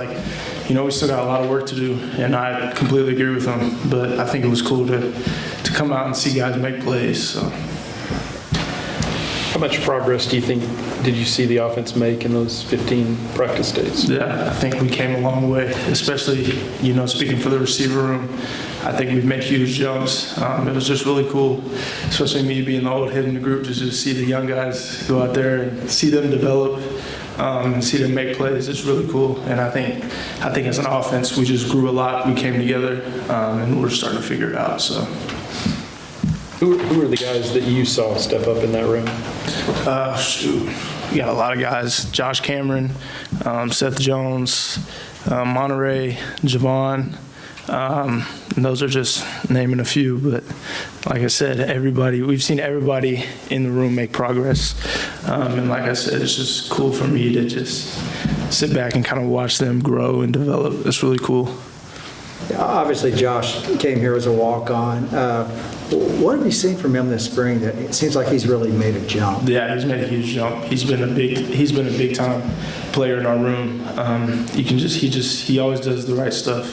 like, we still got a lot of work to do, and I completely agree with him. But I think it was cool to come out and see guys make plays. So. How much progress do you think did you see the offense make in those 15 practice days? Yeah, I think we came a long way, especially, speaking for the receiver room. I think we've made huge jumps. It was just really cool, especially me being the old head in the group, to just see the young guys go out there and see them develop and see them make plays. It's really cool. And I think as an offense, we just grew a lot. We came together, and we're starting to figure it out. So. Who are the guys that you saw step up in that room? We got a lot of guys. Josh Cameron, Seth Jones, Monterey, Javon. And those are just naming a few. But like I said, we've seen everybody in the room make progress. And like I said, it's just cool for me to just sit back and kind of watch them grow and develop. It's really cool. Obviously, Josh came here as a walk-on. What have you seen from him this spring that it seems like he's really made a jump? Yeah, he's made a huge jump. He's been a big time player in our room. He always does the right stuff,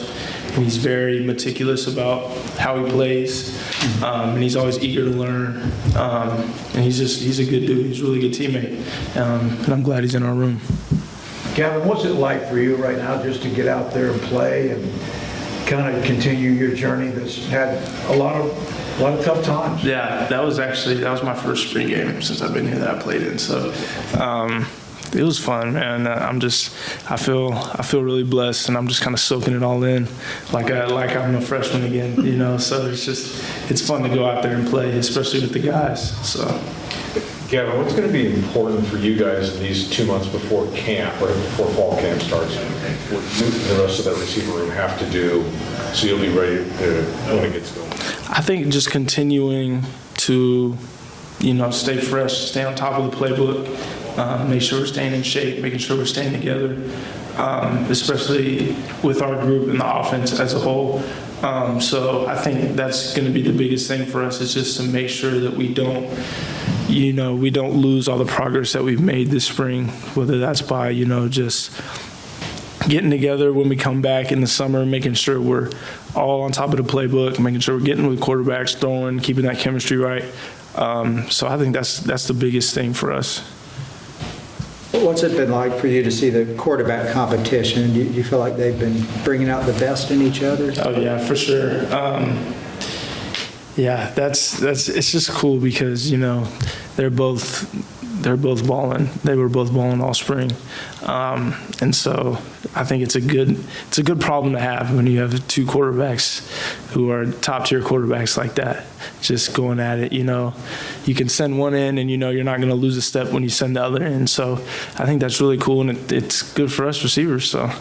and he's very meticulous about how he plays, and he's always eager to learn. And he's a good dude. He's a really good teammate, and I'm glad he's in our room. Gavin, what's it like for you right now just to get out there and play and kind of continue your journey that's had a lot of tough times? Yeah, that was my first spring game since I've been here that I played in. So it was fun, man. I feel really blessed, and I'm just kind of soaking it all in, like I'm a freshman again, So it's fun to go out there and play, especially with the guys. So. Gavin, what's going to be important for you guys in these 2 months before camp, or before fall camp starts? What the rest of that receiver room have to do so you'll be ready when it gets going? I think just continuing to, stay fresh, stay on top of the playbook, make sure we're staying in shape, making sure we're staying together, especially with our group and the offense as a whole. So I think that's going to be the biggest thing for us, is just to make sure that we don't lose all the progress that we've made this spring, whether that's by, just getting together when we come back in the summer, making sure we're all on top of the playbook, making sure we're getting with quarterbacks, throwing, keeping that chemistry right. So I think that's the biggest thing for us. What's it been like for you to see the quarterback competition? Do you feel like they've been bringing out the best in each other? Oh, yeah, for sure. Yeah, it's just cool because, they're both balling. They were both balling all spring. And so I think it's a good problem to have when you have two quarterbacks who are top tier quarterbacks like that, just going at it. You can send one in and you're not going to lose a step when you send the other in. So I think that's really cool, and it's good for us receivers. So.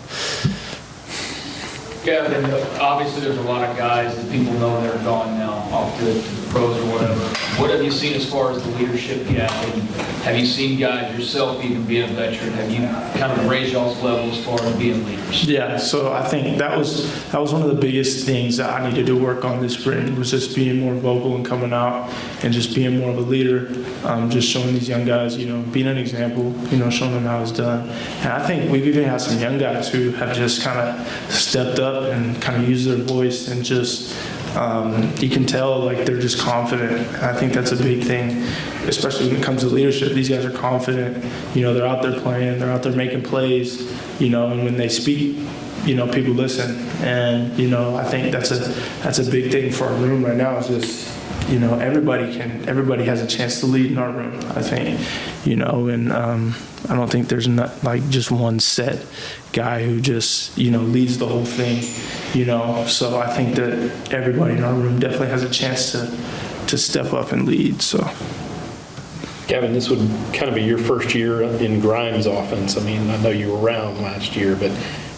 Gavin, obviously there's a lot of guys that people know that are gone now off to the pros or whatever. What have you seen as far as the leadership gap? And have you seen guys yourself, even being a veteran, have you kind of raised y'all's level as far as being leaders? Yeah, so I think that was one of the biggest things that I needed to work on this spring, was just being more vocal and coming out and just being more of a leader, just showing these young guys, being an example, showing them how it's done. And I think we've even had some young guys who have just kind of stepped up and kind of used their voice, and just you can tell like they're just confident. And I think that's a big thing, especially when it comes to leadership. These guys are confident. They're out there playing, they're out there making plays, and when they speak, people listen. And I think that's a big thing for our room right now, is just everybody has a chance to lead in our room, I think, and I don't think there's not like just one set guy who just, leads the whole thing, so I think that everybody in our room definitely has a chance to step up and lead. So. Gavin, this would kind of be your first year in Grimes' offense. I mean, I know you were around last year, but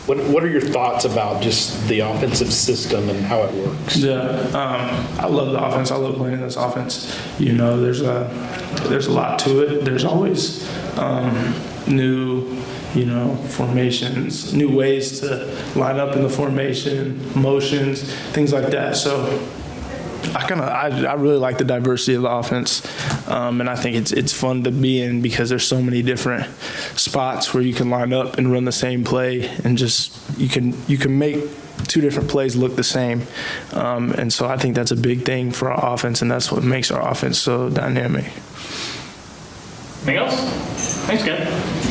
what are your thoughts about just the offensive system and how it works? Yeah, I love the offense. I love playing in this offense. There's a lot to it. There's always new, formations, new ways to line up in the formation, motions, things like that. So I really like the diversity of the offense, and I think it's fun to be in because there's so many different spots where you can line up and run the same play, and just you can make two different plays look the same, and so I think that's a big thing for our offense, and that's what makes our offense so dynamic. Anything else? Thanks, Gavin.